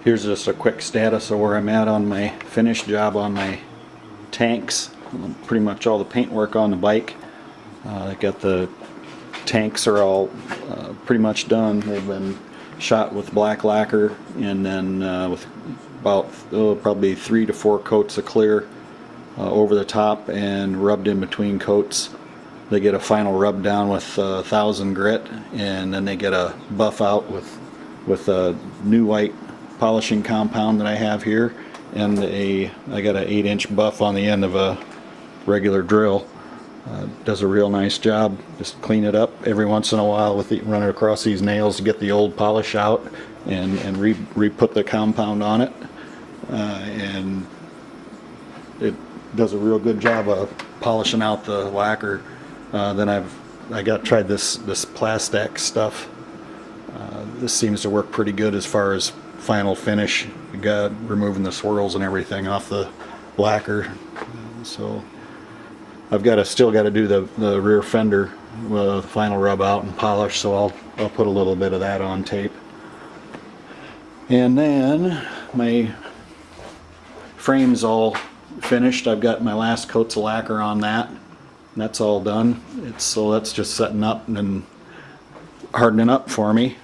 Here's just a quick status of where I'm at on my finish job on my tanks. Pretty much all the paintwork on the bike. I got the tanks are all pretty much done. They've been shot with black lacquer and then with about probably 3 to 4 coats of clear over the top and rubbed in between coats. They get a final rub down with 1000 grit, and then they get a buff out with a new white polishing compound that I have here, and I got an 8-inch buff on the end of a regular drill. Does a real nice job. Just clean it up every once in a while with run it across these nails to get the old polish out and re-put the compound on it, and it does a real good job of polishing out the lacquer. Then I tried this Plastac stuff. This seems to work pretty good as far as final finish. You got removing the swirls and everything off the lacquer. So I've still got to do the rear fender final rub out and polish. So I'll put a little bit of that on tape. And then my frame's all finished. I've got my last coats of lacquer on that. That's all done. So that's just setting up and hardening up for me.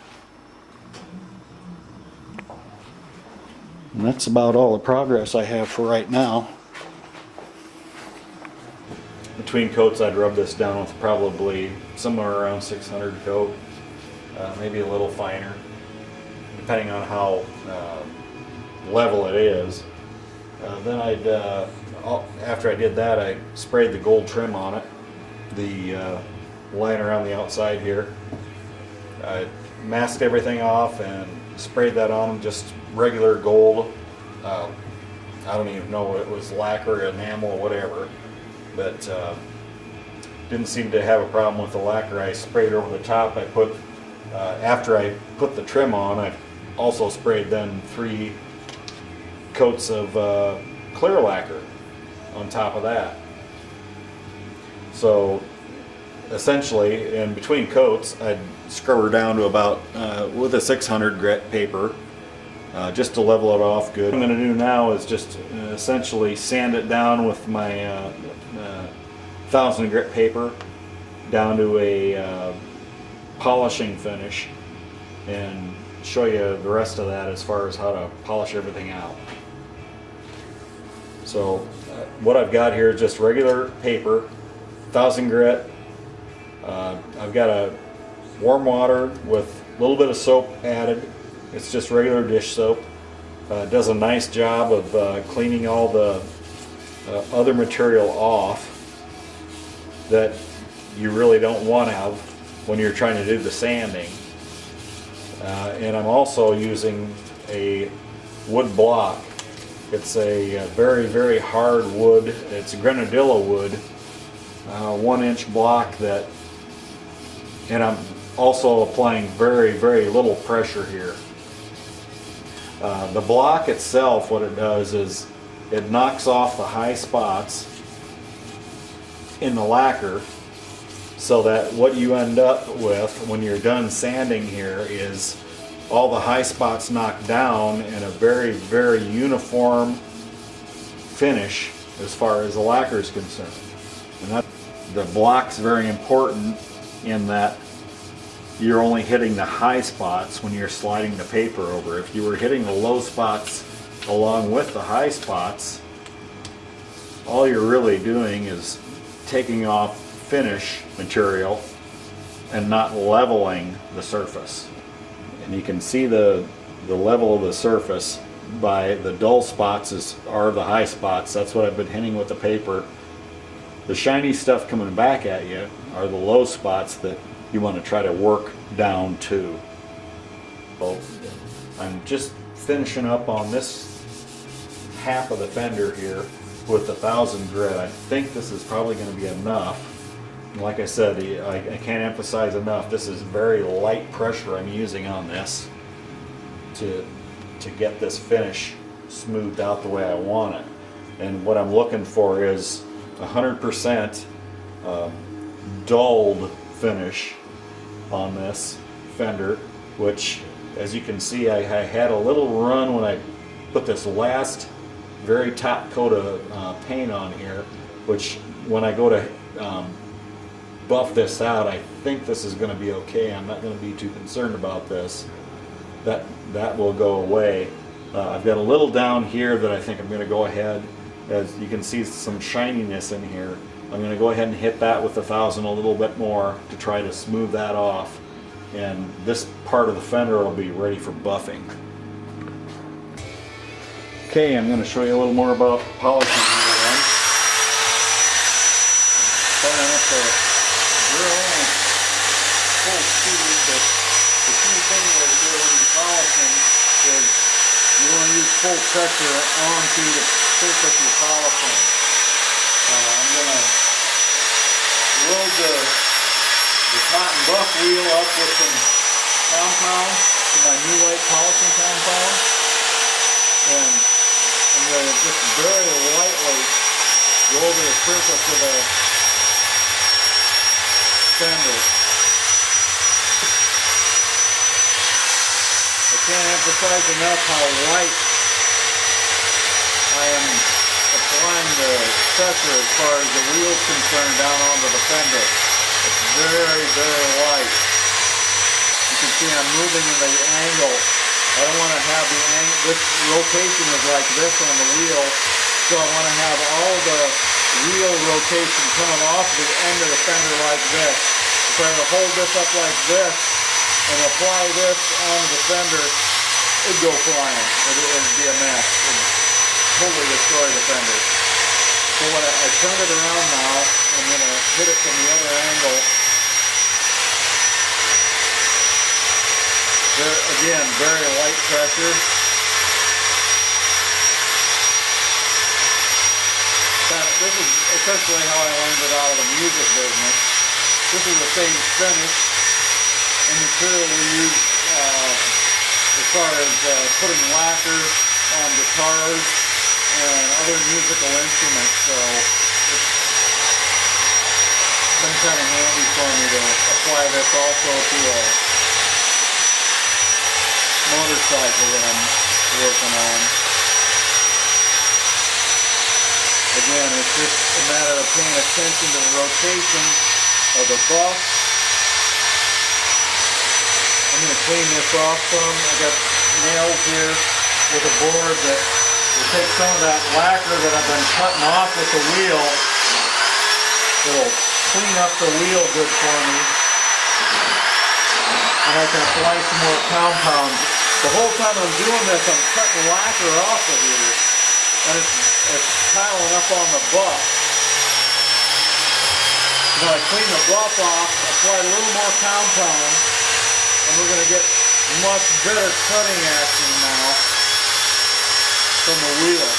And that's about all the progress I have for right now. Between coats, I'd rub this down with probably somewhere around 600 coat, maybe a little finer, depending on how level it is. Then after I did that, I sprayed the gold trim on it, the line around the outside here. I masked everything off and sprayed that on, just regular gold. I don't even know what it was, lacquer, enamel, whatever, but didn't seem to have a problem with the lacquer. I sprayed over the top. After I put the trim on, I also sprayed then 3 coats of clear lacquer on top of that. So essentially, in between coats, I'd scrub her down to about with a 600 grit paper, just to level it off good. What I'm going to do now is just essentially sand it down with my 1000 grit paper down to a polishing finish, and show you the rest of that as far as how to polish everything out. So what I've got here is just regular paper, 1000 grit. I've got a warm water with a little bit of soap added. It's just regular dish soap. It does a nice job of cleaning all the other material off that you really don't want to have when you're trying to do the sanding. And I'm also using a wood block. It's a very, very hard wood. It's a grenadilla wood, 1-inch block and I'm also applying very, very little pressure here. The block itself, what it does is it knocks off the high spots in the lacquer, so that what you end up with when you're done sanding here is all the high spots knocked down in a very, very uniform finish as far as the lacquer is concerned. And the block's very important in that you're only hitting the high spots when you're sliding the paper over. If you were hitting the low spots along with the high spots, all you're really doing is taking off finish material and not leveling the surface. And you can see the level of the surface by the dull spots are the high spots. That's what I've been hitting with the paper. The shiny stuff coming back at you are the low spots that you want to try to work down to. So I'm just finishing up on this half of the fender here with 1000 grit. I think this is probably going to be enough. And like I said, I can't emphasize enough, this is very light pressure I'm using on this to get this finish smoothed out the way I want it. And what I'm looking for is 100% dulled finish on this fender, which as you can see, I had a little run when I put this last very top coat of paint on here, which when I go to buff this out, I think this is going to be okay. I'm not going to be too concerned about this. That will go away. I've got a little down here that I think I'm going to go ahead, as you can see some shininess in here. I'm going to go ahead and hit that with 1000 a little bit more to try to smooth that off, and this part of the fender will be ready for buffing. Okay, I'm going to show you a little more about polishing here then. Starting up the drill on full speed, but the key thing right here when you're polishing is you want to use full pressure onto the surface you're polishing. I'm going to load the cotton buff wheel up with some compound, to my new white polishing compound, and I'm going to just very lightly go over the surface of the fender. I can't emphasize enough how light I am applying the pressure as far as the wheel's concerned down onto the fender. It's very, very light. You can see I'm moving in the angle. I don't want to have the angle, this rotation is like this on the wheel, so I want to have all the wheel rotation coming off the end of the fender like this. If I were to hold this up like this and apply this onto the fender, it'd go flying. It'd be a mess. It'd totally destroy the fender. So when I turn it around now, I'm going to hit it from the other angle. There, again, very light pressure. This is essentially how I learned it out of the music business. This is the same finish and material we use as far as putting lacquer on guitars and other musical instruments. So it's been kind of handy for me to apply this also to a motorcycle that I'm working on. Again, it's just a matter of paying attention to the rotation of the buff. I'm going to clean this off some. I got nails here with a board that will take some of that lacquer that I've been cutting off with the wheel. It'll clean up the wheel good for me. And I can apply some more compound. The whole time I'm doing this, I'm cutting lacquer off of here. And it's piling up on the buff. When I clean the buff off, apply a little more compound, and we're going to get much better cutting action now from the wheel.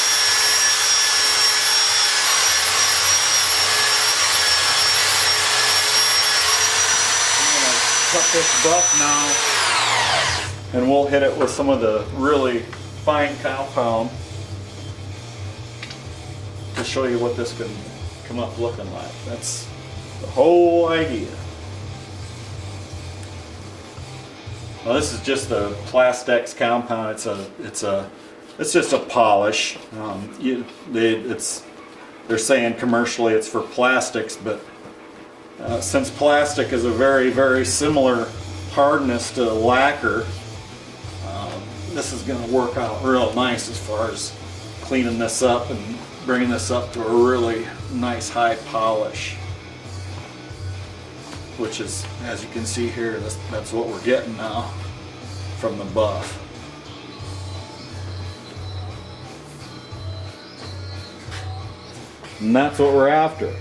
I'm going to cut this buff now, and we'll hit it with some of the really fine compound to show you what this can come up looking like. That's the whole idea. Well, this is just the Plastex compound. It's just a polish. They're saying commercially it's for plastics, but since plastic is a very, very similar hardness to lacquer, this is going to work out real nice as far as cleaning this up and bringing this up to a really nice high polish, which is, as you can see here, that's what we're getting now from the buff. And that's what we're after.